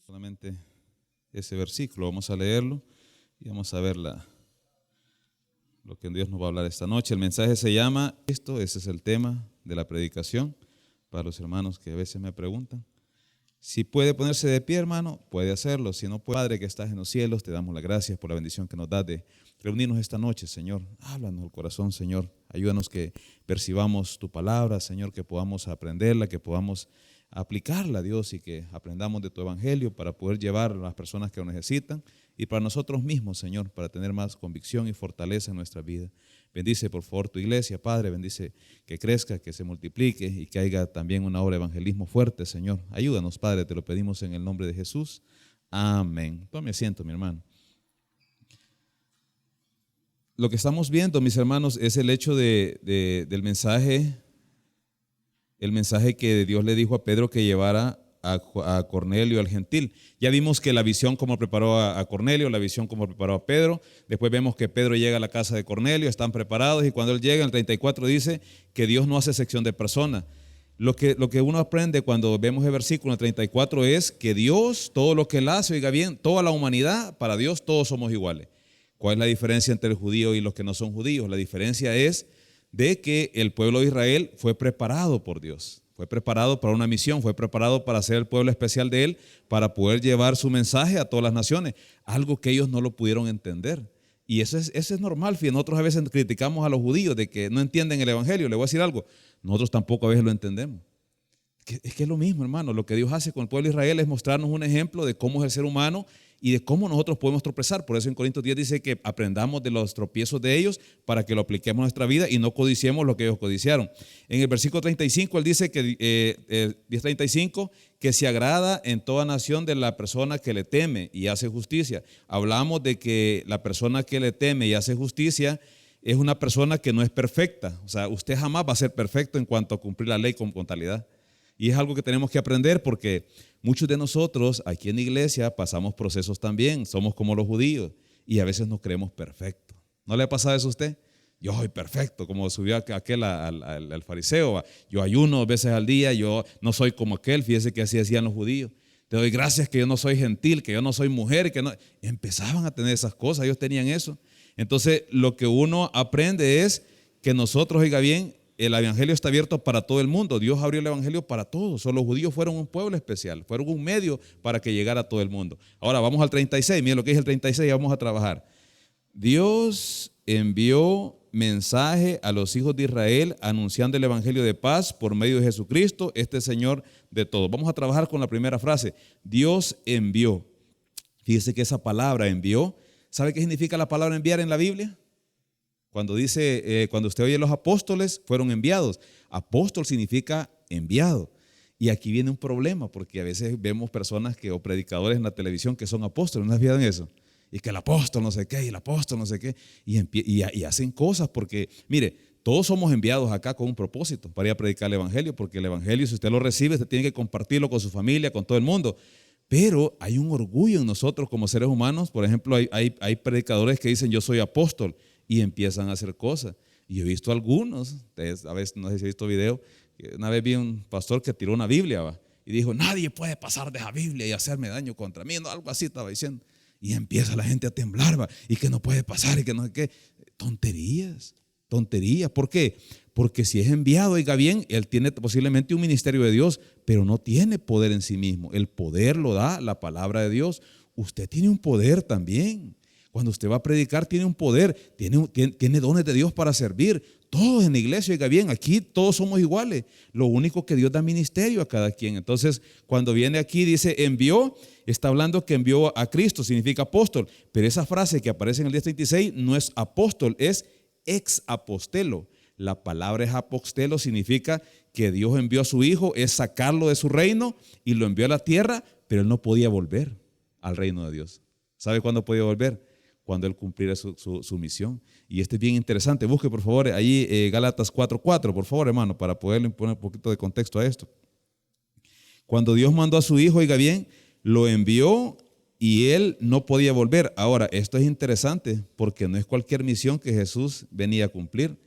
solamente ese versículo, vamos a leerlo y vamos a ver lo que Dios nos va a hablar esta noche. El mensaje se llama esto, ese es el tema de la predicación, para los hermanos que a veces me preguntan. Si puede ponerse de pie, hermano, puede hacerlo. Si no puede, Padre que estás en los cielos, te damos las gracias por la bendición que nos das de reunirnos esta noche, Señor. Háblanos al corazón, Señor. Ayúdanos que percibamos tu palabra, Señor, que podamos aprenderla, que podamos aplicarla, Dios, y que aprendamos de tu evangelio para poder llevar a las personas que lo necesitan y para nosotros mismos, Señor, para tener más convicción y fortaleza en nuestra vida. Bendice por favor tu iglesia, Padre, bendice que crezca, que se multiplique y que haya también una obra de evangelismo fuerte, Señor. Ayúdanos, Padre, te lo pedimos en el nombre de Jesús. Amén. Tome asiento, mi hermano. Lo que estamos viendo, mis hermanos, es el hecho del mensaje, el mensaje que Dios le dijo a Pedro que llevara a Cornelio, al gentil. Ya vimos que la visión como preparó a Cornelio, la visión como preparó a Pedro. Después vemos que Pedro llega a la casa de Cornelio, están preparados y cuando él llega, en el 34 dice que Dios no hace sección de personas. Lo que uno aprende cuando vemos el versículo en el 34 es que Dios, todo lo que él hace, oiga bien, toda la humanidad, para Dios todos somos iguales. ¿Cuál es la diferencia entre el judío y los que no son judíos? La diferencia es de que el pueblo de Israel fue preparado por Dios. Fue preparado para una misión, fue preparado para ser el pueblo especial de Él, para poder llevar su mensaje a todas las naciones, algo que ellos no lo pudieron entender. Y eso es normal, fíjense, nosotros a veces criticamos a los judíos de que no entienden el evangelio. Le voy a decir algo, nosotros tampoco a veces lo entendemos. Es que es lo mismo, hermano, lo que Dios hace con el pueblo de Israel es mostrarnos un ejemplo de cómo es el ser humano y de cómo nosotros podemos tropezar. Por eso en Corintios 10 dice que aprendamos de los tropiezos de ellos para que lo apliquemos en nuestra vida y no codiciemos lo que ellos codiciaron. En el versículo 35 él dice que 10:35 que se agrada en toda nación de la persona que le teme y hace justicia. Hablamos de que la persona que le teme y hace justicia es una persona que no es perfecta. O sea, usted jamás va a ser perfecto en cuanto a cumplir la ley con totalidad. Y es algo que tenemos que aprender porque muchos de nosotros aquí en la iglesia pasamos procesos también, somos como los judíos y a veces nos creemos perfectos. ¿No le ha pasado eso a usted? Yo soy perfecto, como subió aquel al fariseo, yo ayuno 2 veces al día, yo no soy como aquel, fíjese que así decían los judíos. Te doy gracias que yo no soy gentil, que yo no soy mujer, que no. Empezaban a tener esas cosas, ellos tenían eso. Entonces lo que uno aprende es que nosotros, oiga bien, el evangelio está abierto para todo el mundo. Dios abrió el evangelio para todos. Solo los judíos fueron un pueblo especial, fueron un medio para que llegara a todo el mundo. Ahora vamos al 36, miren lo que dice el 36 y vamos a trabajar. Dios envió mensaje a los hijos de Israel anunciando el evangelio de paz por medio de Jesucristo, este Señor de todos. Vamos a trabajar con la primera frase. Dios envió. Fíjese que esa palabra envió, ¿sabe qué significa la palabra enviar en la Biblia? Cuando dice, cuando usted oye los apóstoles fueron enviados, apóstol significa enviado. Y aquí viene un problema porque a veces vemos personas o predicadores en la televisión que son apóstoles, ¿no has visto eso? Y que el apóstol no sé qué, y el apóstol no sé qué, y hacen cosas porque, mire, todos somos enviados acá con un propósito para ir a predicar el evangelio, porque el evangelio, si usted lo recibe, usted tiene que compartirlo con su familia, con todo el mundo. Pero hay un orgullo en nosotros como seres humanos. Por ejemplo, hay predicadores que dicen yo soy apóstol y empiezan a hacer cosas. Y he visto algunos, a veces no sé si he visto video, una vez vi un pastor que tiró una Biblia y dijo, nadie puede pasar de esa Biblia y hacerme daño contra mí, no, algo así estaba diciendo. Y empieza la gente a temblar y que no puede pasar y que no sé qué. Tonterías. ¿Por qué? Porque si es enviado, oiga bien, él tiene posiblemente un ministerio de Dios, pero no tiene poder en sí mismo. El poder lo da la palabra de Dios. Usted tiene un poder también. Cuando usted va a predicar tiene un poder, tiene dones de Dios para servir. Todos en la iglesia, oiga bien, aquí todos somos iguales. Lo único que Dios da ministerio a cada quien. Entonces, cuando viene aquí dice envió, está hablando que envió a Cristo, significa apóstol. Pero esa frase que aparece en el 10:36 no es apóstol, es ex apostelo. La palabra es apostelo, significa que Dios envió a su hijo, es sacarlo de su reino y lo envió a la tierra, pero él no podía volver al reino de Dios. ¿Sabe cuándo podía volver? Cuando él cumpliera su misión. Y es bien interesante. Busque por favor ahí Gálatas 4:4, por favor, hermano, para poderle poner un poquito de contexto a esto. Cuando Dios mandó a su hijo, oiga bien, lo envió y él no podía volver. Ahora, esto es interesante porque no es cualquier misión que Jesús venía a cumplir.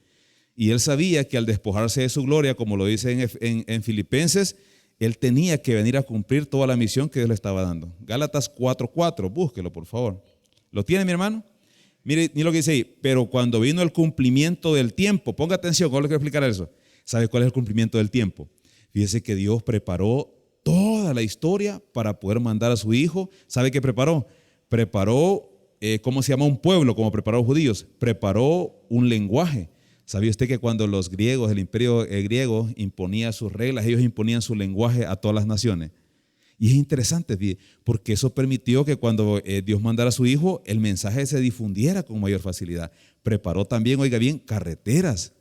Y él sabía que al despojarse de su gloria, como lo dice en Filipenses, Él tenía que venir a cumplir toda la misión que Dios le estaba dando. Gálatas 4:4, búsquelo por favor. ¿Lo tiene, mi hermano? Mire lo que dice ahí. Pero cuando vino el cumplimiento del tiempo, ponga atención, ¿cómo le quiero explicar eso? ¿Sabe cuál es el cumplimiento del tiempo? Fíjese que Dios preparó toda la historia para poder mandar a su hijo. ¿Sabe qué preparó? Preparó, ¿cómo se llama? Un pueblo, como preparó a los judíos. Preparó un lenguaje. ¿Sabía usted que cuando los griegos, el imperio griego imponía sus reglas, ellos imponían su lenguaje a todas las naciones? Y es interesante, porque eso permitió que cuando Dios mandara a su hijo, el mensaje se difundiera con mayor facilidad. Preparó también, oiga bien, carreteras.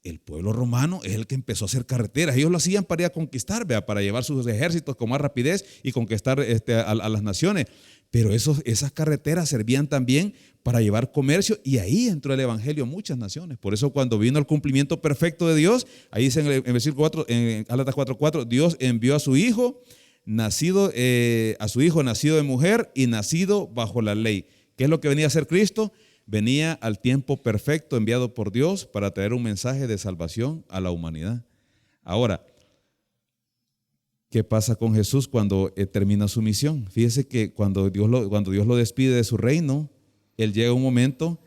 El pueblo romano es el que empezó a hacer carreteras. Ellos lo hacían para ir a conquistar, para llevar sus ejércitos con más rapidez y conquistar a las naciones. Pero esas carreteras servían también para llevar comercio, y ahí entró el evangelio a muchas naciones. Por eso cuando vino el cumplimiento perfecto de Dios, ahí dice en versículo 4, en Gálatas 4:4, Dios envió a su hijo nacido de mujer y nacido bajo la ley. ¿Qué es lo que venía a hacer Cristo? Venía al tiempo perfecto enviado por Dios para traer un mensaje de salvación a la humanidad. Ahora, ¿qué pasa con Jesús cuando termina su misión? Fíjese que cuando Dios lo despide de su reino, Él llega a un momento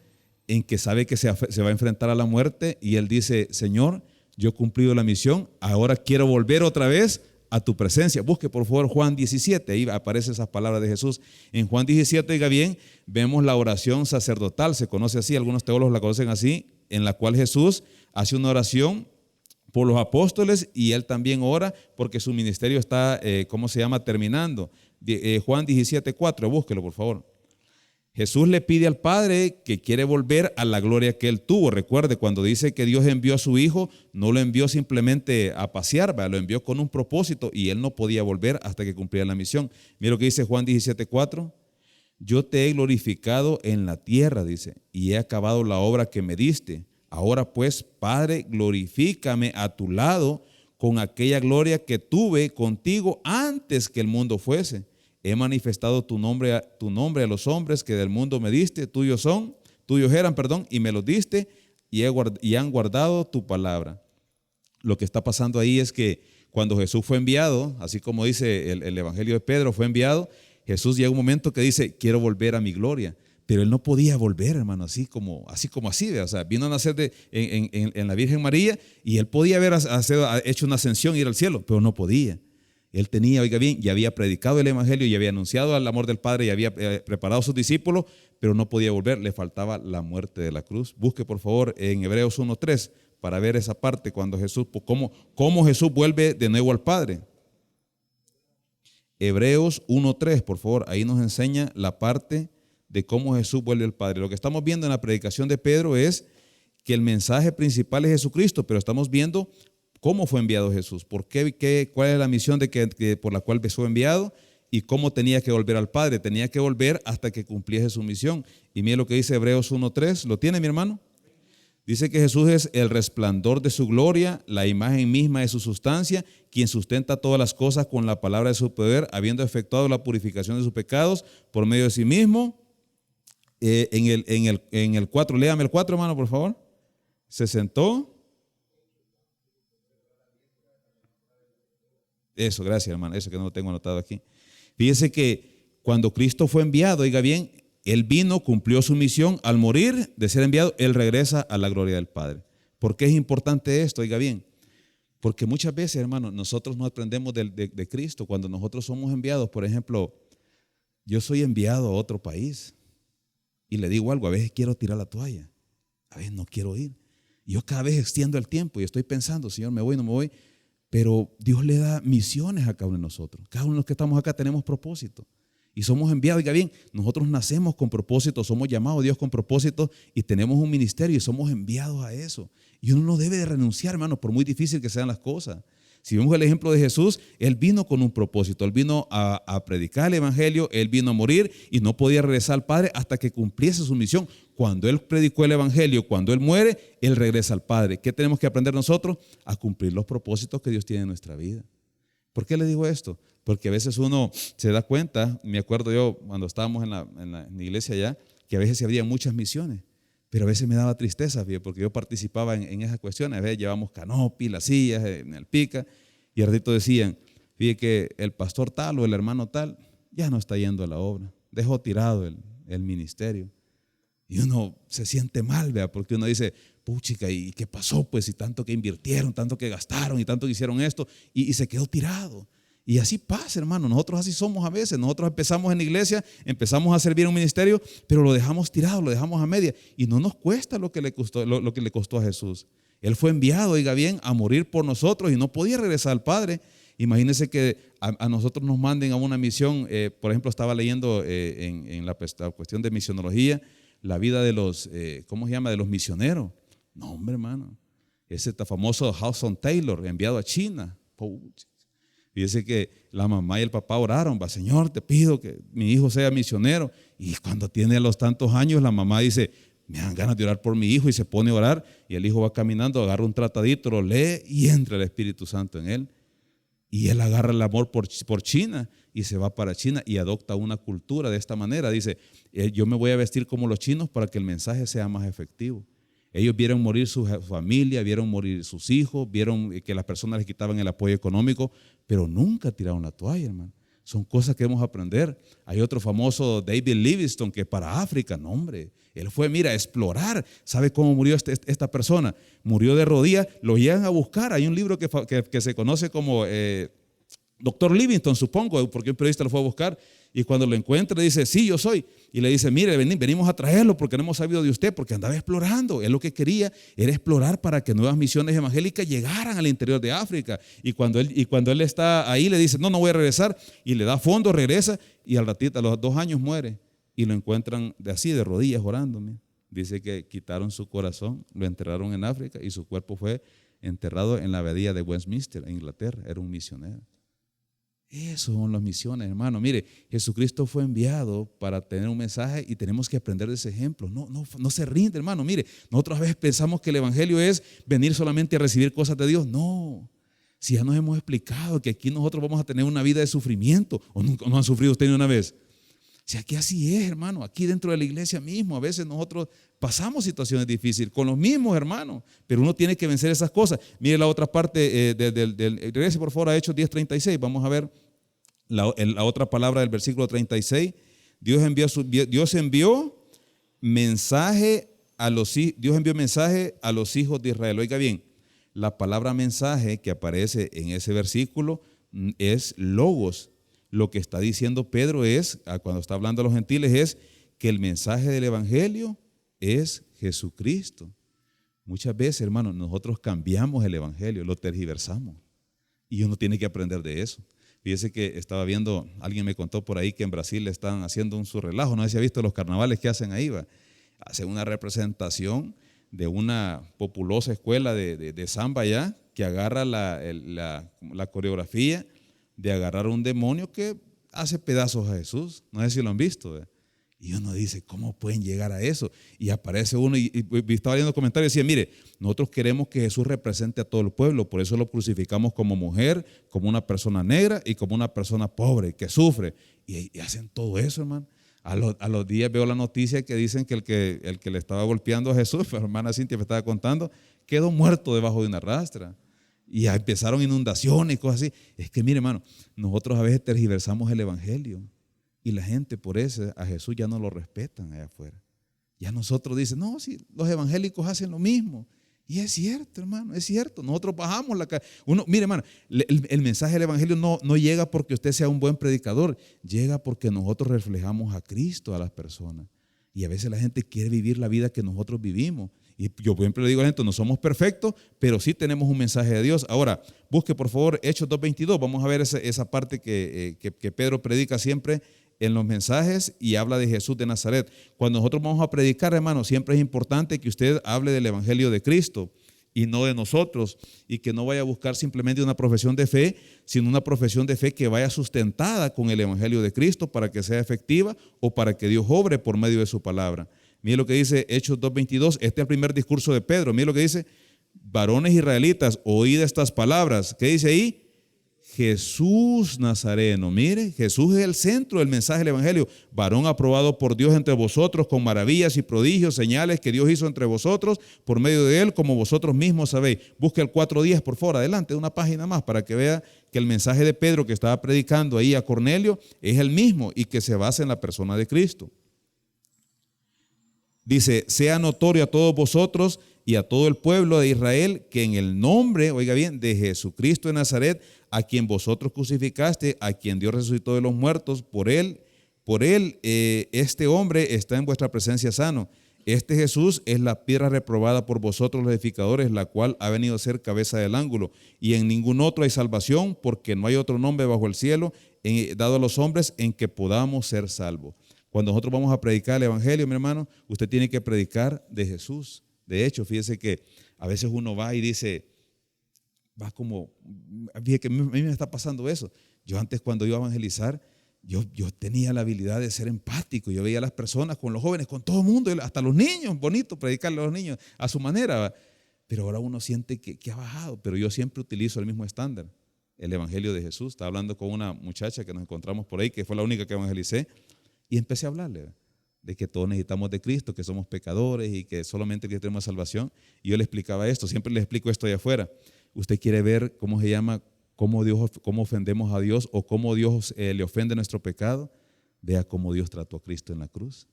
en que sabe que se va a enfrentar a la muerte, y Él dice: Señor, yo he cumplido la misión, ahora quiero volver otra vez a tu presencia. Busque por favor Juan 17, ahí aparecen esas palabras de Jesús. En Juan 17, oiga bien, vemos la oración sacerdotal, se conoce así, algunos teólogos la conocen así, en la cual Jesús hace una oración por los apóstoles, y Él también ora porque su ministerio está, terminando. Juan 17:4, búsquelo por favor. Jesús le pide al Padre que quiere volver a la gloria que Él tuvo. Recuerde, cuando dice que Dios envió a su Hijo, no lo envió simplemente a pasear, lo envió con un propósito, y Él no podía volver hasta que cumpliera la misión. Mira lo que dice Juan 17:4. Yo te he glorificado en la tierra, dice, y he acabado la obra que me diste. Ahora pues, Padre, glorifícame a tu lado con aquella gloria que tuve contigo antes que el mundo fuese. He manifestado tu nombre a los hombres que del mundo me diste, tuyos eran, y me los diste, y han guardado tu palabra. Lo que está pasando ahí es que cuando Jesús fue enviado, así como dice el Evangelio de Pedro, fue enviado, Jesús llega un momento que dice: quiero volver a mi gloria. Pero Él no podía volver, hermano, así como así. O sea, vino a nacer en la Virgen María, y Él podía haber hecho una ascensión y ir al cielo, pero no podía. Él tenía, oiga bien, ya había predicado el evangelio, ya había anunciado el amor del Padre, ya había preparado a sus discípulos, pero no podía volver, le faltaba la muerte de la cruz. Busque por favor en Hebreos 1:3 para ver esa parte cuando Jesús, cómo Jesús vuelve de nuevo al Padre. Hebreos 1:3, por favor, ahí nos enseña la parte de cómo Jesús vuelve al Padre. Lo que estamos viendo en la predicación de Pedro es que el mensaje principal es Jesucristo, pero estamos viendo cómo fue enviado Jesús, cuál es la misión por la cual fue enviado, y cómo tenía que volver al Padre. Tenía que volver hasta que cumpliese su misión. Y mire lo que dice Hebreos 1:3. ¿Lo tiene, mi hermano? Dice que Jesús es el resplandor de su gloria, la imagen misma de su sustancia, quien sustenta todas las cosas con la palabra de su poder, habiendo efectuado la purificación de sus pecados por medio de sí mismo. En el 4, léame el 4, hermano, por favor. Se sentó. Eso, gracias, hermano, eso que no lo tengo anotado aquí. Fíjese que cuando Cristo fue enviado, oiga bien, Él vino, cumplió su misión. Al morir de ser enviado, Él regresa a la gloria del Padre. ¿Por qué es importante esto? Oiga bien, porque muchas veces, hermano, nosotros no aprendemos de Cristo. Cuando nosotros somos enviados, por ejemplo, yo soy enviado a otro país y le digo algo: a veces quiero tirar la toalla, a veces no quiero ir. Y yo cada vez extiendo el tiempo y estoy pensando: Señor, me voy, no me voy. Pero Dios le da misiones a cada uno de nosotros. Cada uno de los que estamos acá tenemos propósito y somos enviados. Oiga bien, nosotros nacemos con propósito, somos llamados a Dios con propósito, y tenemos un ministerio y somos enviados a eso. Y uno no debe de renunciar, hermano, por muy difícil que sean las cosas. Si vemos el ejemplo de Jesús, Él vino con un propósito. Él vino a predicar el evangelio, Él vino a morir y no podía regresar al Padre hasta que cumpliese su misión. Cuando Él predicó el evangelio, cuando Él muere, Él regresa al Padre. ¿Qué tenemos que aprender nosotros? A cumplir los propósitos que Dios tiene en nuestra vida. ¿Por qué le digo esto? Porque a veces uno se da cuenta, me acuerdo yo cuando estábamos en la iglesia allá, que a veces había muchas misiones, pero a veces me daba tristeza, porque yo participaba en esas cuestiones. A veces llevamos canopy, las sillas, en el pica, y al ratito decían: Fíjate que el pastor tal o el hermano tal ya no está yendo a la obra, dejó tirado el ministerio. Y uno se siente mal, ¿vea? Porque uno dice, puchica, ¿y qué pasó? Pues, y tanto que invirtieron, tanto que gastaron y tanto que hicieron esto, y se quedó tirado. Y así pasa, hermano. Nosotros así somos a veces. Nosotros empezamos en la iglesia, empezamos a servir en un ministerio, pero lo dejamos tirado, lo dejamos a media. Y no nos cuesta lo que le costó a Jesús. Él fue enviado, oiga bien, a morir por nosotros y no podía regresar al Padre. Imagínense que a nosotros nos manden a una misión. Por ejemplo, estaba leyendo en la cuestión de misionología, la vida de los, ¿cómo se llama? De los misioneros. No, hombre, hermano. Ese famoso Hudson Taylor, enviado a China. Fíjese que la mamá y el papá oraron, va, Señor, te pido que mi hijo sea misionero. Y cuando tiene los tantos años, la mamá dice, me dan ganas de orar por mi hijo, y se pone a orar. Y el hijo va caminando, agarra un tratadito, lo lee y entra el Espíritu Santo en él. Y él agarra el amor por China y se va para China y adopta una cultura de esta manera. Dice, yo me voy a vestir como los chinos para que el mensaje sea más efectivo. Ellos vieron morir su familia, vieron morir sus hijos, vieron que las personas les quitaban el apoyo económico, pero nunca tiraron la toalla, hermano. Son cosas que debemos aprender. Hay otro famoso, David Livingstone, que para África, no, hombre, él fue, mira, a explorar. ¿Sabe cómo murió esta persona? Murió de rodillas, lo llegan a buscar. Hay un libro que se conoce como Dr. Livingstone, supongo, porque un periodista lo fue a buscar. Y cuando lo encuentra dice, sí, yo soy. Y le dice, mire, venimos a traerlo porque no hemos sabido de usted, porque andaba explorando. Él lo que quería era explorar para que nuevas misiones evangélicas llegaran al interior de África. Y cuando él está ahí, le dice, no voy a regresar. Y le da fondo, regresa, y al ratito, a los 2 años muere. Y lo encuentran de rodillas orando. Dice que quitaron su corazón, lo enterraron en África y su cuerpo fue enterrado en la abadía de Westminster, en Inglaterra. Era un misionero. Eso son las misiones, hermano. Mire, Jesucristo fue enviado para tener un mensaje y tenemos que aprender de ese ejemplo. No se rinde, hermano. Mire, nosotros a veces pensamos que el evangelio es venir solamente a recibir cosas de Dios. No, si ya nos hemos explicado que aquí nosotros vamos a tener una vida de sufrimiento. ¿O no han sufrido ustedes una vez? Si aquí así es, hermano, aquí dentro de la iglesia mismo, a veces nosotros pasamos situaciones difíciles con los mismos hermanos, pero uno tiene que vencer esas cosas. Mire la otra parte, regrese por favor a Hechos 10:36, vamos a ver la otra palabra del versículo 36. Dios envió mensaje a los hijos de Israel. Oiga bien, la palabra mensaje que aparece en ese versículo es logos. Lo que está diciendo Pedro cuando está hablando a los gentiles, es que el mensaje del evangelio es Jesucristo. Muchas veces, hermanos, nosotros cambiamos el evangelio, lo tergiversamos, y uno tiene que aprender de eso. Fíjese que estaba viendo, alguien me contó por ahí que en Brasil le están haciendo un surrelajo, no sé si ha visto los carnavales que hacen ahí, hacen una representación de una populosa escuela de samba allá, que agarra la coreografía de agarrar un demonio que hace pedazos a Jesús. No sé si lo han visto, y uno dice, ¿cómo pueden llegar a eso? Y aparece uno y estaba leyendo comentarios y decía, mire, nosotros queremos que Jesús represente a todo el pueblo, por eso lo crucificamos como mujer, como una persona negra y como una persona pobre que sufre, y hacen todo eso, hermano. A los días veo la noticia que dicen que el que le estaba golpeando a Jesús, la hermana Cintia me estaba contando, quedó muerto debajo de una rastra. Y empezaron inundaciones y cosas así. Es que mire, hermano, nosotros a veces tergiversamos el evangelio y la gente por eso a Jesús ya no lo respetan allá afuera. Ya nosotros dicen, no, si los evangélicos hacen lo mismo. Y es cierto, hermano, es cierto. Nosotros bajamos la cara. Mire, hermano, el mensaje del evangelio no llega porque usted sea un buen predicador, llega porque nosotros reflejamos a Cristo a las personas. Y a veces la gente quiere vivir la vida que nosotros vivimos. Y yo siempre le digo a la gente, no somos perfectos, pero sí tenemos un mensaje de Dios. Ahora, busque por favor Hechos 2:22. Vamos a ver esa parte que Pedro predica siempre en los mensajes y habla de Jesús de Nazaret. Cuando nosotros vamos a predicar, hermano, siempre es importante que usted hable del evangelio de Cristo y no de nosotros, y que no vaya a buscar simplemente una profesión de fe, sino una profesión de fe que vaya sustentada con el evangelio de Cristo para que sea efectiva o para que Dios obre por medio de su palabra. Mire lo que dice Hechos 2:22, este es el primer discurso de Pedro. Mire lo que dice, varones israelitas, oíd estas palabras. ¿Qué dice ahí? Jesús Nazareno. Mire, Jesús es el centro del mensaje del Evangelio. Varón aprobado por Dios entre vosotros con maravillas y prodigios, señales que Dios hizo entre vosotros por medio de él, como vosotros mismos sabéis. Busque el 4:10, por favor, adelante, una página más para que vea que el mensaje de Pedro que estaba predicando ahí a Cornelio es el mismo y que se basa en la persona de Cristo. Dice, sea notorio a todos vosotros y a todo el pueblo de Israel que en el nombre, oiga bien, de Jesucristo de Nazaret, a quien vosotros crucificaste, a quien Dios resucitó de los muertos, por él, este hombre está en vuestra presencia sano. Este Jesús es la piedra reprobada por vosotros los edificadores, la cual ha venido a ser cabeza del ángulo. Y en ningún otro hay salvación, porque no hay otro nombre bajo el cielo dado a los hombres en que podamos ser salvos. Cuando nosotros vamos a predicar el Evangelio, mi hermano, usted tiene que predicar de Jesús. De hecho, fíjese que a veces uno va y dice, va como, fíjese que a mí me está pasando eso. Yo antes cuando iba a evangelizar, yo tenía la habilidad de ser empático. Yo veía a las personas, con los jóvenes, con todo el mundo, hasta los niños, bonito predicarle a los niños a su manera. Pero ahora uno siente que ha bajado, pero yo siempre utilizo el mismo estándar, el Evangelio de Jesús. Estaba hablando con una muchacha que nos encontramos por ahí, que fue la única que evangelicé, y empecé a hablarle de que todos necesitamos de Cristo, que somos pecadores y que solamente Cristo tenemos salvación. Y yo le explicaba esto, siempre le explico esto allá afuera. Usted quiere ver cómo se llama, cómo ofendemos a Dios o cómo Dios le ofende nuestro pecado. Vea cómo Dios trató a Cristo en la cruz.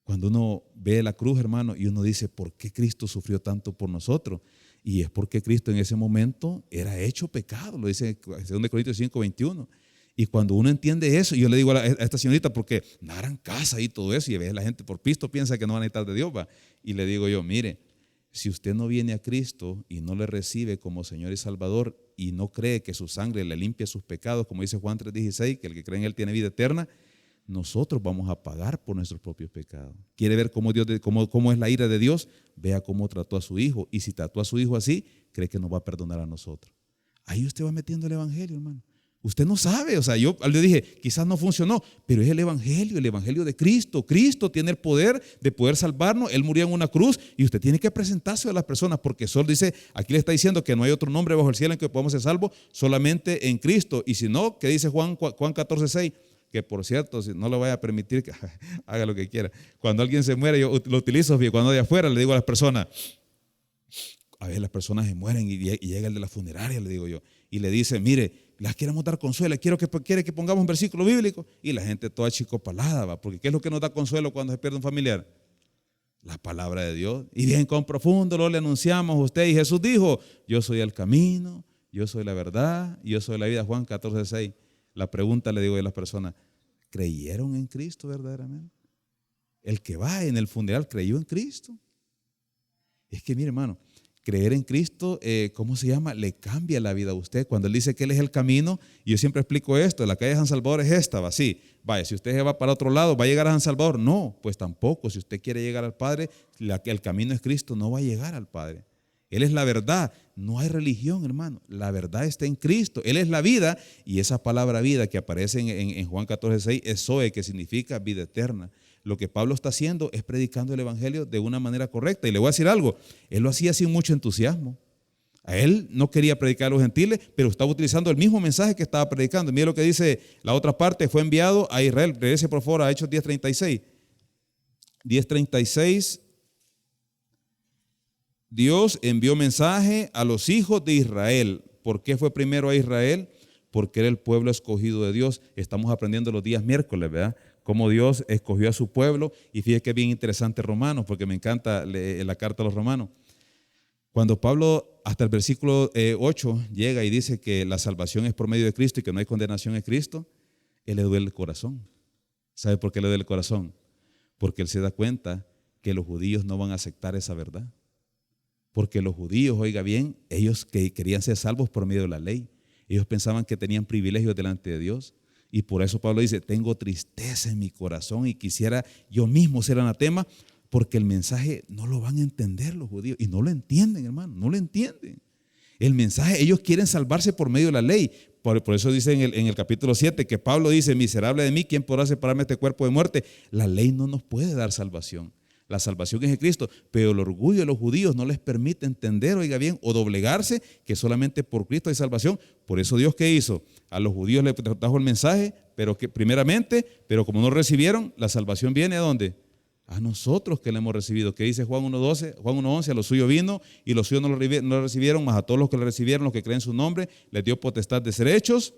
Cuando uno ve la cruz, hermano, y uno dice, ¿por qué Cristo sufrió tanto por nosotros? Y es porque Cristo en ese momento era hecho pecado, lo dice 2 Corintios 5:21. Y cuando uno entiende eso, yo le digo a esta señorita, porque no harán casa y todo eso, y a veces la gente por pisto piensa que no van a necesitar de Dios, ¿va? Y le digo yo, mire, si usted no viene a Cristo y no le recibe como Señor y Salvador y no cree que su sangre le limpia sus pecados, como dice Juan 3:16, que el que cree en él tiene vida eterna, nosotros vamos a pagar por nuestros propios pecados. ¿Quiere ver cómo es la ira de Dios? Vea cómo trató a su hijo, y si trató a su hijo así, cree que nos va a perdonar a nosotros. Ahí usted va metiendo el Evangelio, hermano. Usted no sabe, o sea, yo le dije, quizás no funcionó, pero es el Evangelio de Cristo. Cristo tiene el poder de poder salvarnos. Él murió en una cruz y usted tiene que presentarse a las personas, porque solo dice, aquí le está diciendo que no hay otro nombre bajo el cielo en que podamos ser salvos, solamente en Cristo. Y si no, ¿qué dice Juan 14:6? Que por cierto, si no le vaya a permitir que haga lo que quiera. Cuando alguien se muere, yo lo utilizo, cuando de afuera le digo a las personas, a veces las personas se mueren y llega el de la funeraria, le digo yo, y le dice, mire, las queremos dar consuelo, quiere que pongamos un versículo bíblico, y la gente toda chicopalada, ¿va? Porque ¿qué es lo que nos da consuelo cuando se pierde un familiar? La palabra de Dios. Y bien con profundo lo le anunciamos a usted, y Jesús dijo, yo soy el camino, yo soy la verdad, yo soy la vida. Juan 14:6. La pregunta le digo a las personas, ¿creyeron en Cristo verdaderamente? El que va en el funeral creyó en Cristo. Es que mire, hermano, creer en Cristo, ¿cómo se llama? Le cambia la vida a usted. Cuando Él dice que Él es el camino, y yo siempre explico esto, la calle de San Salvador es esta, va así. Vaya, si usted se va para otro lado, ¿va a llegar a San Salvador? No, pues tampoco. Si usted quiere llegar al Padre, el camino es Cristo, no va a llegar al Padre. Él es la verdad. No hay religión, hermano. La verdad está en Cristo. Él es la vida, y esa palabra vida que aparece en Juan 14:6 es Zoe, que significa vida eterna. Lo que Pablo está haciendo es predicando el Evangelio de una manera correcta. Y le voy a decir algo, él lo hacía sin mucho entusiasmo. A él no quería predicar a los gentiles, pero estaba utilizando el mismo mensaje que estaba predicando. Mire lo que dice la otra parte, fue enviado a Israel. Regrese por favor a Hechos 10:36. 10:36. Dios envió mensaje a los hijos de Israel. ¿Por qué fue primero a Israel? Porque era el pueblo escogido de Dios. Estamos aprendiendo los días miércoles, ¿verdad? Cómo Dios escogió a su pueblo. Y fíjate que es bien interesante Romanos, porque me encanta la carta a los Romanos. Cuando Pablo, hasta el versículo 8, llega y dice que la salvación es por medio de Cristo y que no hay condenación en Cristo, él le duele el corazón. ¿Sabe por qué le duele el corazón? Porque él se da cuenta que los judíos no van a aceptar esa verdad. Porque los judíos, oiga bien, ellos que querían ser salvos por medio de la ley. Ellos pensaban que tenían privilegios delante de Dios. Y por eso Pablo dice, tengo tristeza en mi corazón y quisiera yo mismo ser anatema, porque el mensaje no lo van a entender los judíos. Y no lo entienden, hermano, no lo entienden. El mensaje, ellos quieren salvarse por medio de la ley. Por eso dice en el capítulo 7 que Pablo dice, miserable de mí, ¿quién podrá separarme de este cuerpo de muerte? La ley no nos puede dar salvación. La salvación es en Cristo, pero el orgullo de los judíos no les permite entender, oiga bien, o doblegarse que solamente por Cristo hay salvación. Por eso Dios, ¿qué hizo? A los judíos les trajo el mensaje, pero que primeramente, pero como no recibieron, la salvación viene ¿a dónde? A nosotros que le hemos recibido. ¿Qué dice Juan 1:12? Juan 1:11, a los suyos vino y los suyos no lo recibieron, mas a todos los que le recibieron, los que creen en su nombre, les dio potestad de ser hechos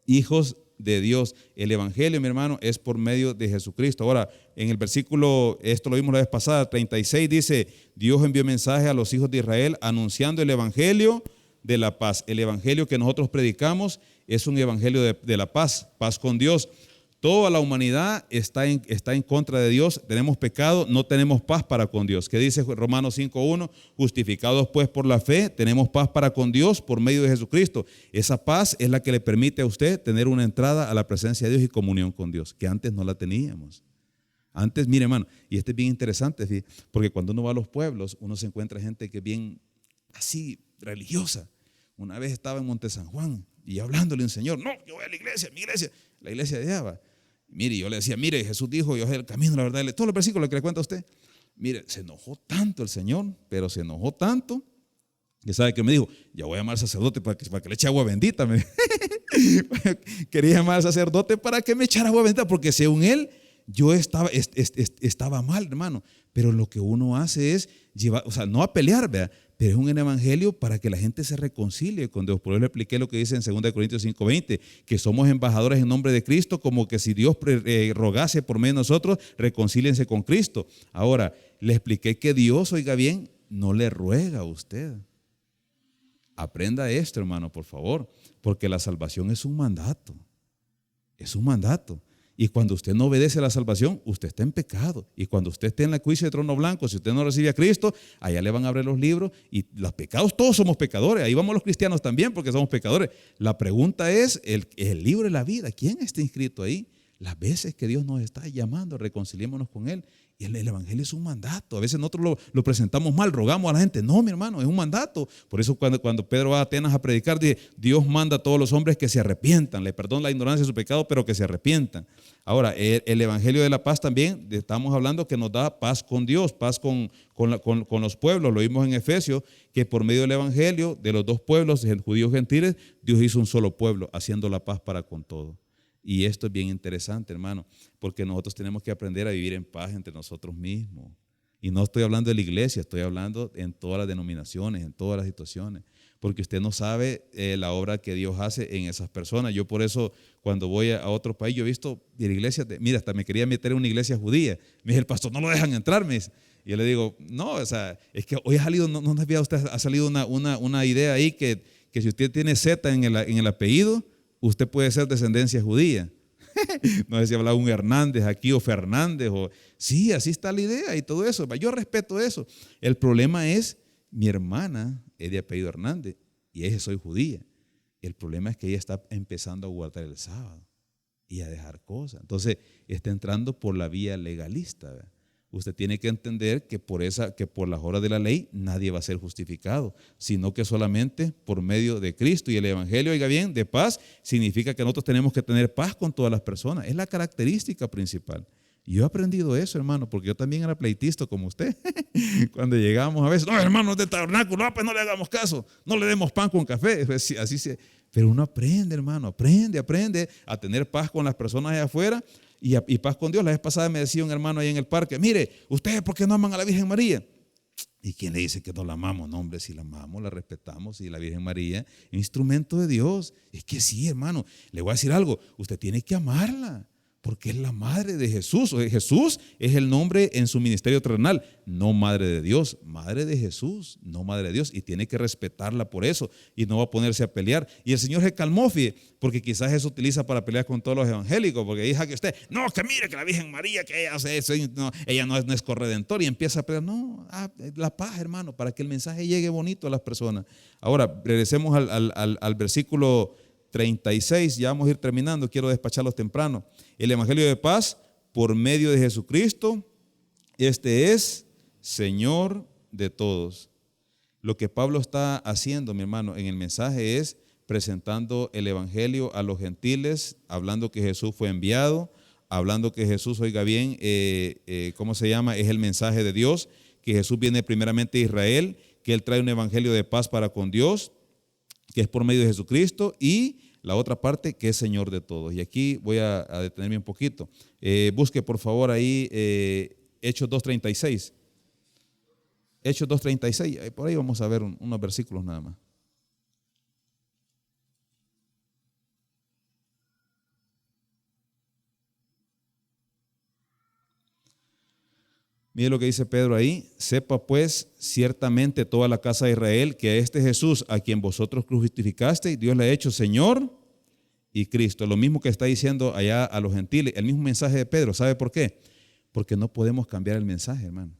hijos de Dios. El evangelio, mi hermano, es por medio de Jesucristo. Ahora, en el versículo, esto lo vimos la vez pasada, 36 dice, Dios envió mensaje a los hijos de Israel anunciando el evangelio de la paz. El evangelio que nosotros predicamos es un evangelio de la paz, paz con Dios. Toda la humanidad está en contra de Dios, tenemos pecado, no tenemos paz para con Dios. ¿Qué dice Romanos 5:1? Justificados pues por la fe, tenemos paz para con Dios por medio de Jesucristo. Esa paz es la que le permite a usted tener una entrada a la presencia de Dios y comunión con Dios, que antes no la teníamos. Antes, mire hermano, y este es bien interesante, ¿sí? Porque cuando uno va a los pueblos, uno se encuentra gente que es bien así, religiosa. Una vez estaba en Monte San Juan y hablándole a un señor, no, yo voy a la iglesia, mi iglesia, la iglesia de Abba. Mire, yo le decía, mire, Jesús dijo, yo soy el camino, la verdad, todos los versículos que le cuenta a usted. Mire, se enojó tanto el Señor, pero se enojó tanto, que sabe que me dijo, ya voy a llamar al sacerdote para que le eche agua bendita. Quería llamar al sacerdote para que me echara agua bendita, porque según él, yo estaba mal, hermano. Pero lo que uno hace es llevar, o sea, no a pelear, ¿verdad? Pero es un evangelio para que la gente se reconcilie con Dios. Por eso le expliqué lo que dice en 2 Corintios 5:20, que somos embajadores en nombre de Cristo, como que si Dios rogase por medio de nosotros, reconcíliense con Cristo. Ahora, le expliqué que Dios, oiga bien, no le ruega a usted. Aprenda esto, hermano, por favor, porque la salvación es un mandato. Es un mandato. Y cuando usted no obedece a la salvación, usted está en pecado. Y cuando usted esté en la juicio de trono blanco, si usted no recibe a Cristo, allá le van a abrir los libros. Y los pecados, todos somos pecadores. Ahí vamos los cristianos también, porque somos pecadores. La pregunta es, el libro de la vida, ¿quién está inscrito ahí? Las veces que Dios nos está llamando, reconciliémonos con Él. Y el evangelio es un mandato. A veces nosotros lo presentamos mal, rogamos a la gente. No, mi hermano, es un mandato. Por eso cuando Pedro va a Atenas a predicar, dice, Dios manda a todos los hombres que se arrepientan, le perdona la ignorancia de su pecado, pero que se arrepientan. Ahora, el evangelio de la paz también, estamos hablando que nos da paz con Dios, paz con los pueblos. Lo vimos en Efesios, que por medio del evangelio de los dos pueblos, judíos y gentiles, Dios hizo un solo pueblo, haciendo la paz para con todos. Y esto es bien interesante, hermano, porque nosotros tenemos que aprender a vivir en paz entre nosotros mismos. Y no estoy hablando de la iglesia, estoy hablando en todas las denominaciones, en todas las situaciones, porque usted no sabe la obra que Dios hace en esas personas. Yo por eso, cuando voy a otro país, yo he visto de la iglesia, mira, hasta me quería meter en una iglesia judía. Me dice el pastor, no lo dejan entrar, me dice. Y yo le digo, no, o sea, es que hoy ha salido, no sabía usted, ha salido una idea ahí que si usted tiene Z en el apellido, usted puede ser descendencia judía. No sé si hablaba un Hernández aquí o Fernández. Sí, así está la idea y todo eso. Yo respeto eso. El problema es, mi hermana es de apellido Hernández y ella soy judía. El problema es que ella está empezando a guardar el sábado y a dejar cosas. Entonces está entrando por la vía legalista, ¿verdad? Usted tiene que entender que por las obras de la ley nadie va a ser justificado, sino que solamente por medio de Cristo. Y el evangelio, oiga bien, de paz significa que nosotros tenemos que tener paz con todas las personas. Es la característica principal. Y yo he aprendido eso, hermano, porque yo también era pleitista como usted. Cuando llegamos a veces, no, hermanos de tabernáculo, no, pues no le hagamos caso, no le demos pan con café. Así se. Pero uno aprende, hermano, aprende a tener paz con las personas allá afuera. Y paz con Dios. La vez pasada me decía un hermano ahí en el parque, mire, ¿ustedes por qué no aman a la Virgen María? ¿Y quién le dice que no la amamos? No, hombre, si la amamos, la respetamos, y la Virgen María es instrumento de Dios. Es que sí, hermano, le voy a decir algo, usted tiene que amarla, porque es la madre de Jesús. Jesús es el nombre en su ministerio terrenal, no madre de Dios, madre de Jesús, no madre de Dios, y tiene que respetarla por eso, y no va a ponerse a pelear. Y el Señor se calmó, fíjate, porque quizás eso utiliza para pelear con todos los evangélicos, porque dice que usted, no, que mire que la Virgen María, que ella hace eso, no, ella no es corredentor, y empieza a pelear. No, la paz, hermano, para que el mensaje llegue bonito a las personas. Ahora, regresemos al versículo 36, ya vamos a ir terminando, quiero despacharlos temprano. El evangelio de paz por medio de Jesucristo, este es Señor de todos. Lo que Pablo está haciendo, mi hermano, en el mensaje es presentando el evangelio a los gentiles, hablando que Jesús fue enviado, hablando que Jesús, oiga bien, ¿cómo se llama? Es el mensaje de Dios, que Jesús viene primeramente de Israel, que Él trae un evangelio de paz para con Dios, que es por medio de Jesucristo, y la otra parte, que es Señor de todos. Y aquí voy a detenerme un poquito. Busque por favor ahí Hechos 2:36. Hechos 2:36, por ahí vamos a ver unos versículos nada más. Mire lo que dice Pedro ahí: sepa pues ciertamente toda la casa de Israel que a este Jesús, a quien vosotros crucificasteis, Dios le ha hecho Señor y Cristo. Lo mismo que está diciendo allá a los gentiles, el mismo mensaje de Pedro. ¿Sabe por qué? Porque no podemos cambiar el mensaje, hermano.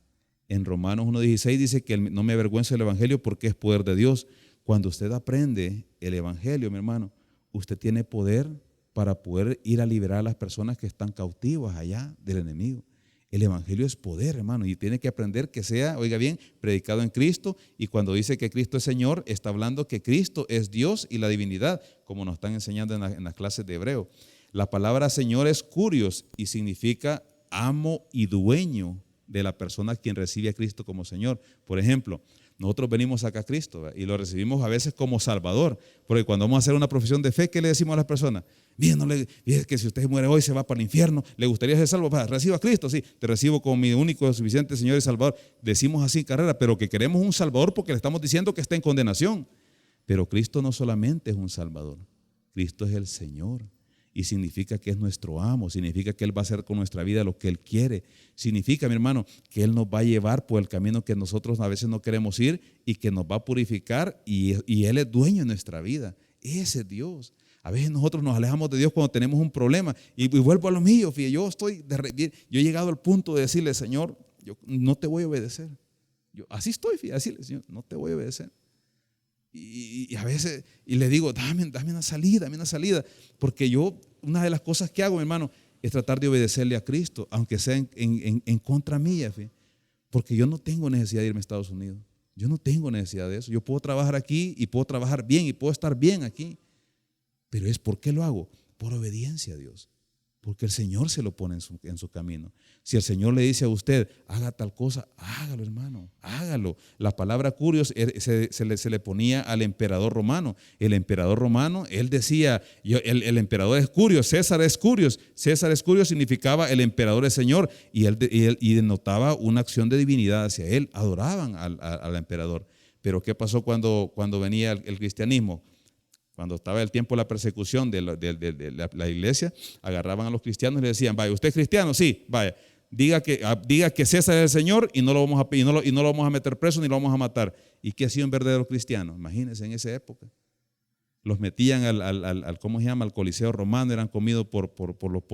En Romanos 1:16 dice que no me avergüenzo del evangelio porque es poder de Dios. Cuando usted aprende el evangelio, mi hermano, usted tiene poder para poder ir a liberar a las personas que están cautivas allá del enemigo. El evangelio es poder, hermano, y tiene que aprender que sea, oiga bien, predicado en Cristo. Y cuando dice que Cristo es Señor, está hablando que Cristo es Dios y la divinidad, como nos están enseñando en las clases de hebreo. La palabra Señor es kurios y significa amo y dueño de la persona quien recibe a Cristo como Señor. Por ejemplo, nosotros venimos acá a Cristo, ¿verdad? Y lo recibimos a veces como Salvador, porque cuando vamos a hacer una profesión de fe, ¿qué le decimos a las personas? Bien, es que si usted muere hoy se va para el infierno, ¿le gustaría ser salvo? Reciba a Cristo, sí, te recibo como mi único, suficiente Señor y Salvador. Decimos así en carrera, pero que queremos un Salvador porque le estamos diciendo que está en condenación. Pero Cristo no solamente es un Salvador, Cristo es el Señor. Y significa que es nuestro amo, significa que Él va a hacer con nuestra vida lo que Él quiere. Significa, mi hermano, que Él nos va a llevar por el camino que nosotros a veces no queremos ir y que nos va a purificar y Él es dueño de nuestra vida. Ese es Dios. A veces nosotros nos alejamos de Dios cuando tenemos un problema y vuelvo a lo mío. Fíjate, yo he llegado al punto de decirle: Señor, yo no te voy a obedecer. Así estoy, fíjate, decirle: Señor, no te voy a obedecer. Y a veces, y le digo: dame una salida, porque yo, una de las cosas que hago, mi hermano, es tratar de obedecerle a Cristo, aunque sea en contra mía, porque yo no tengo necesidad de irme a Estados Unidos, yo no tengo necesidad de eso. Yo puedo trabajar aquí y puedo trabajar bien y puedo estar bien aquí, pero es ¿por qué lo hago? Por obediencia a Dios. Porque el Señor se lo pone en su camino. Si el Señor le dice a usted: haga tal cosa, hágalo, hermano, hágalo. La palabra curios se le ponía al emperador romano. El emperador romano, él decía, el emperador es curios, César es curios. César es curios significaba el emperador es Señor, y denotaba una acción de divinidad hacia él. Adoraban al emperador. Pero ¿qué pasó cuando venía el cristianismo? Cuando estaba el tiempo de la persecución de la iglesia, agarraban a los cristianos y le decían: vaya, ¿usted es cristiano? Sí, vaya, diga que César es el Señor y no lo vamos a meter preso ni lo vamos a matar. ¿Y qué hacía un verdadero cristiano? Imagínense en esa época. Los metían ¿cómo se llama? Al Coliseo romano, eran comidos por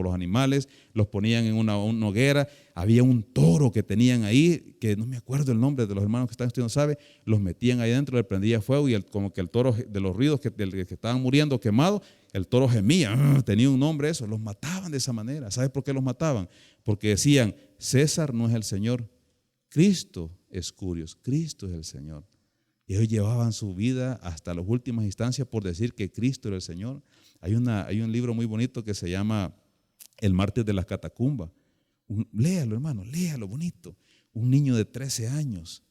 los animales, los ponían en una hoguera. Había un toro que tenían ahí, que no me acuerdo el nombre de los hermanos que están estudiando, ¿sabe? Los metían ahí adentro, le prendía fuego y como que el toro, de los ruidos que estaban muriendo quemados, el toro gemía, tenía un nombre eso. Los mataban de esa manera. ¿Sabe por qué los mataban? Porque decían: César no es el Señor, Cristo es curios, Cristo es el Señor. Y ellos llevaban su vida hasta las últimas instancias por decir que Cristo era el Señor. Hay un libro muy bonito que se llama El mártir de las catacumbas. Léalo, hermano, léalo, bonito. Un niño de 13 años,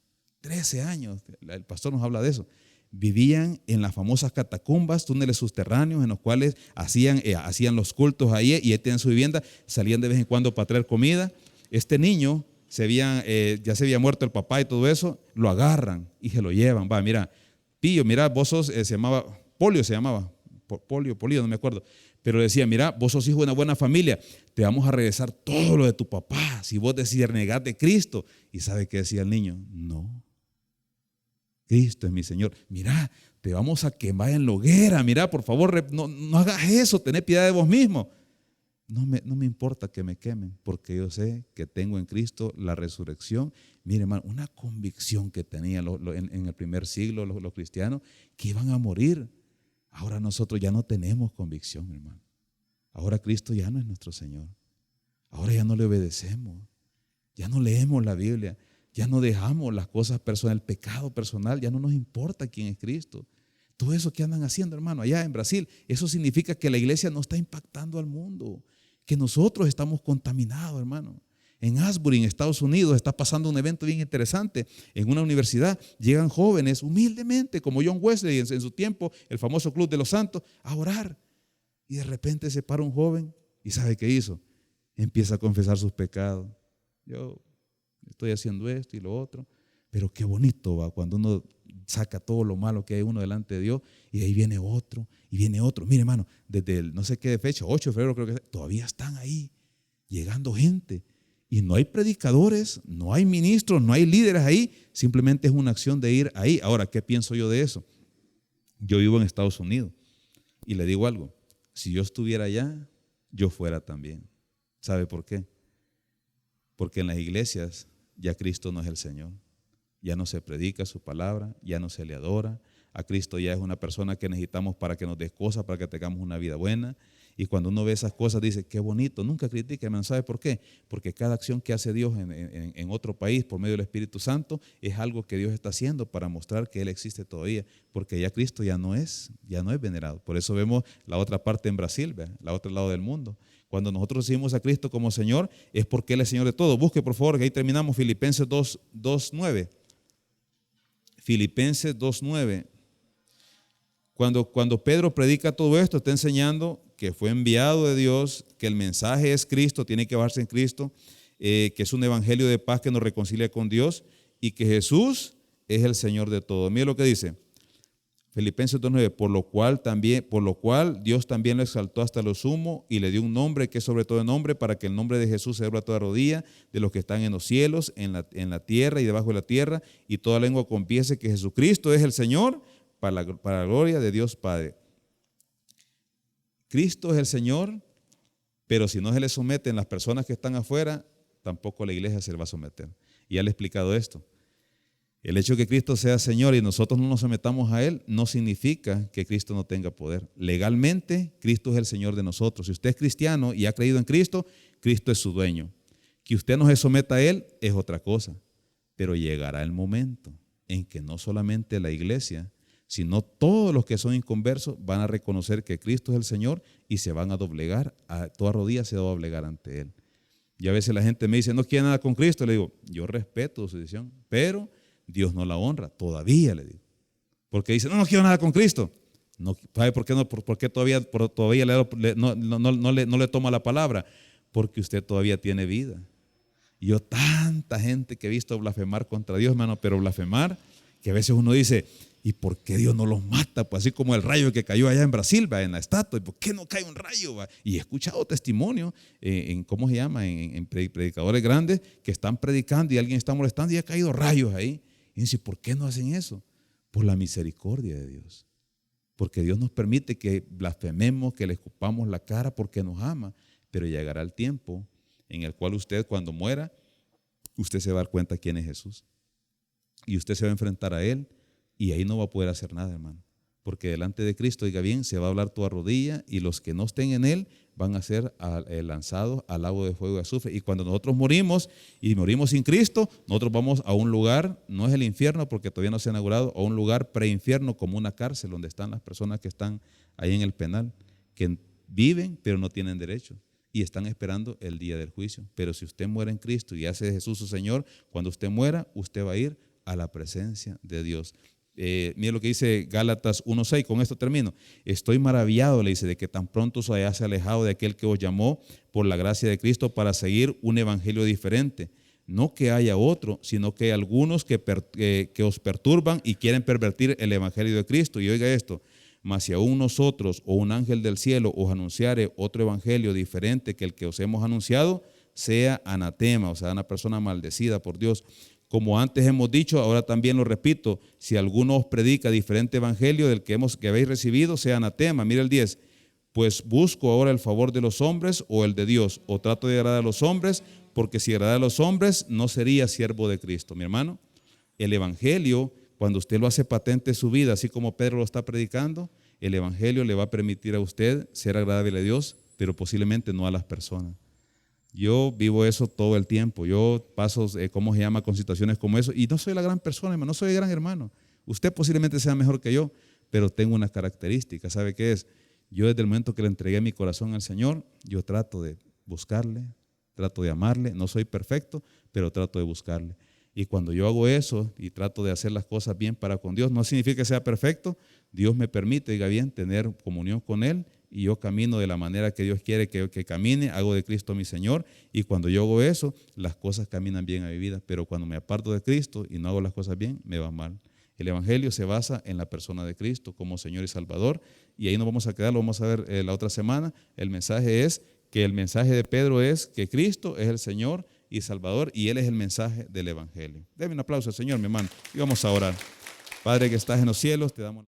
el pastor nos habla de eso. Vivían en las famosas catacumbas, túneles subterráneos en los cuales hacían los cultos ahí, y ahí tenían su vivienda. Salían de vez en cuando para traer comida. Este niño ya se había muerto el papá y todo eso, lo agarran y se lo llevan. Va, mira, Pillo, mira, vos sos, se llamaba Polio, Polio, no me acuerdo, pero decía: mira, vos sos hijo de una buena familia, te vamos a regresar todo lo de tu papá si vos decides renegar de Cristo. ¿Y sabe qué decía el niño? No, Cristo es mi Señor. Mira, te vamos a quemar en la hoguera, mira, por favor, no hagas eso, tené piedad de vos mismo. No me importa que me quemen, porque yo sé que tengo en Cristo la resurrección. Mire, hermano, una convicción que tenían en el primer siglo los cristianos, que iban a morir. Ahora nosotros ya no tenemos convicción, hermano. Ahora Cristo ya no es nuestro Señor. Ahora ya no le obedecemos. Ya no leemos la Biblia. Ya no dejamos las cosas personales, el pecado personal. Ya no nos importa quién es Cristo. Todo eso que andan haciendo, hermano, allá en Brasil, eso significa que la iglesia no está impactando al mundo, que nosotros estamos contaminados, hermano. En Asbury, en Estados Unidos, está pasando un evento bien interesante. En una universidad llegan jóvenes humildemente, como John Wesley en su tiempo, el famoso Club de los Santos, a orar. Y de repente se para un joven y ¿sabe qué hizo? Empieza a confesar sus pecados. Yo estoy haciendo esto y lo otro. Pero qué bonito va cuando uno saca todo lo malo que hay uno delante de Dios y ahí viene otro y viene otro. Mire, hermano, desde el no sé qué fecha, 8 de febrero creo que todavía están ahí llegando gente. Y no hay predicadores, no hay ministros, no hay líderes ahí. Simplemente es una acción de ir ahí. Ahora, ¿qué pienso yo de eso? Yo vivo en Estados Unidos y le digo algo. Si yo estuviera allá, yo fuera también. ¿Sabe por qué? Porque en las iglesias ya Cristo no es el Señor. Ya no se predica su palabra, ya no se le adora. A Cristo ya es una persona que necesitamos para que nos dé cosas, para que tengamos una vida buena. Y cuando uno ve esas cosas dice, qué bonito, nunca critique, hermano. ¿Sabe por qué? Porque cada acción que hace Dios en otro país por medio del Espíritu Santo es algo que Dios está haciendo para mostrar que Él existe todavía, porque ya Cristo ya no es venerado. Por eso vemos la otra parte en Brasil, ¿ve? La otro lado del mundo. Cuando nosotros recibimos a Cristo como Señor es porque Él es Señor de todo. Busque por favor, que ahí terminamos Filipenses 2:9. Filipenses 2:9. Cuando Pedro predica todo esto, está enseñando que fue enviado de Dios, que el mensaje es Cristo, tiene que basarse en Cristo, que es un evangelio de paz que nos reconcilia con Dios y que Jesús es el Señor de todo. Mira lo que dice Filipenses 2:9, por lo cual Dios también lo exaltó hasta lo sumo y le dio un nombre que es sobre todo nombre, para que el nombre de Jesús se abra toda rodilla de los que están en los cielos, en la tierra y debajo de la tierra, y toda lengua confiese que Jesucristo es el Señor, para la gloria de Dios Padre. Cristo es el Señor, pero si no se le someten las personas que están afuera, tampoco la iglesia se le va a someter. Y ya le he explicado esto. El hecho de que Cristo sea Señor y nosotros no nos sometamos a Él no significa que Cristo no tenga poder. Legalmente, Cristo es el Señor de nosotros. Si usted es cristiano y ha creído en Cristo, Cristo es su dueño. Que usted no se someta a Él es otra cosa. Pero llegará el momento en que no solamente la iglesia, sino todos los que son inconversos van a reconocer que Cristo es el Señor y se van a doblegar, a toda rodilla se va a doblegar ante Él. Y a veces la gente me dice, no quiere nada con Cristo. Le digo, yo respeto su decisión, pero Dios no la honra, todavía le digo. Porque dice, no quiero nada con Cristo. No, ¿sabe por qué no? ¿Por qué todavía no le toma la palabra? Porque usted todavía tiene vida. Y yo tanta gente que he visto blasfemar contra Dios, hermano, pero blasfemar, que a veces uno dice, ¿y por qué Dios no los mata? Pues así como el rayo que cayó allá en Brasil, ¿va? En la estatua. ¿Y por qué no cae un rayo? ¿Va? Y he escuchado testimonio ¿cómo se llama? En predicadores grandes que están predicando y alguien está molestando y ha caído rayos ahí. Y dice, ¿por qué no hacen eso? Por la misericordia de Dios. Porque Dios nos permite que blasfememos, que le escupamos la cara porque nos ama. Pero llegará el tiempo en el cual usted, cuando muera, usted se va a dar cuenta quién es Jesús. Y usted se va a enfrentar a Él. Y ahí no va a poder hacer nada, hermano. Porque delante de Cristo, oiga bien, se va a hablar toda rodilla y los que no estén en Él van a ser lanzados al lago de fuego y azufre. Y cuando nosotros morimos y morimos sin Cristo, nosotros vamos a un lugar, no es el infierno porque todavía no se ha inaugurado, a un lugar preinfierno como una cárcel donde están las personas que están ahí en el penal, que viven pero no tienen derecho y están esperando el día del juicio. Pero si usted muere en Cristo y hace de Jesús su Señor, cuando usted muera, usted va a ir a la presencia de Dios. Mire lo que dice Gálatas 1:6, con esto termino. Estoy maravillado, le dice, de que tan pronto os hayáis alejado de aquel que os llamó por la gracia de Cristo para seguir un evangelio diferente. No que haya otro, sino que hay algunos que os perturban y quieren pervertir el evangelio de Cristo. Y oiga esto, mas si aún nosotros o un ángel del cielo os anunciare otro evangelio diferente que el que os hemos anunciado, sea anatema, o sea, una persona maldecida por Dios. Como antes hemos dicho, ahora también lo repito, si alguno os predica diferente evangelio del que habéis recibido, sea anatema. Mira el 10, pues busco ahora el favor de los hombres o el de Dios, o trato de agradar a los hombres, porque si agradara a los hombres, no sería siervo de Cristo. Mi hermano, el evangelio, cuando usted lo hace patente en su vida, así como Pedro lo está predicando, el evangelio le va a permitir a usted ser agradable a Dios, pero posiblemente no a las personas. Yo vivo eso todo el tiempo. Yo paso, ¿cómo se llama?, con situaciones como eso. Y no soy la gran persona, hermano, no soy el gran hermano. Usted posiblemente sea mejor que yo, pero tengo una característica. ¿Sabe qué es? Yo desde el momento que le entregué mi corazón al Señor, yo trato de buscarle, trato de amarle. No soy perfecto, pero trato de buscarle. Y cuando yo hago eso y trato de hacer las cosas bien para con Dios, no significa que sea perfecto. Dios me permite, diga bien, tener comunión con Él y yo camino de la manera que Dios quiere que camine, hago de Cristo mi Señor, y cuando yo hago eso, las cosas caminan bien a mi vida. Pero cuando me aparto de Cristo y no hago las cosas bien, me va mal. El Evangelio se basa en la persona de Cristo como Señor y Salvador, y ahí nos vamos a quedar, lo vamos a ver la otra semana. El mensaje es que el mensaje de Pedro es que Cristo es el Señor y Salvador, y Él es el mensaje del Evangelio. Deme un aplauso al Señor, mi hermano, y vamos a orar. Padre que estás en los cielos, te damos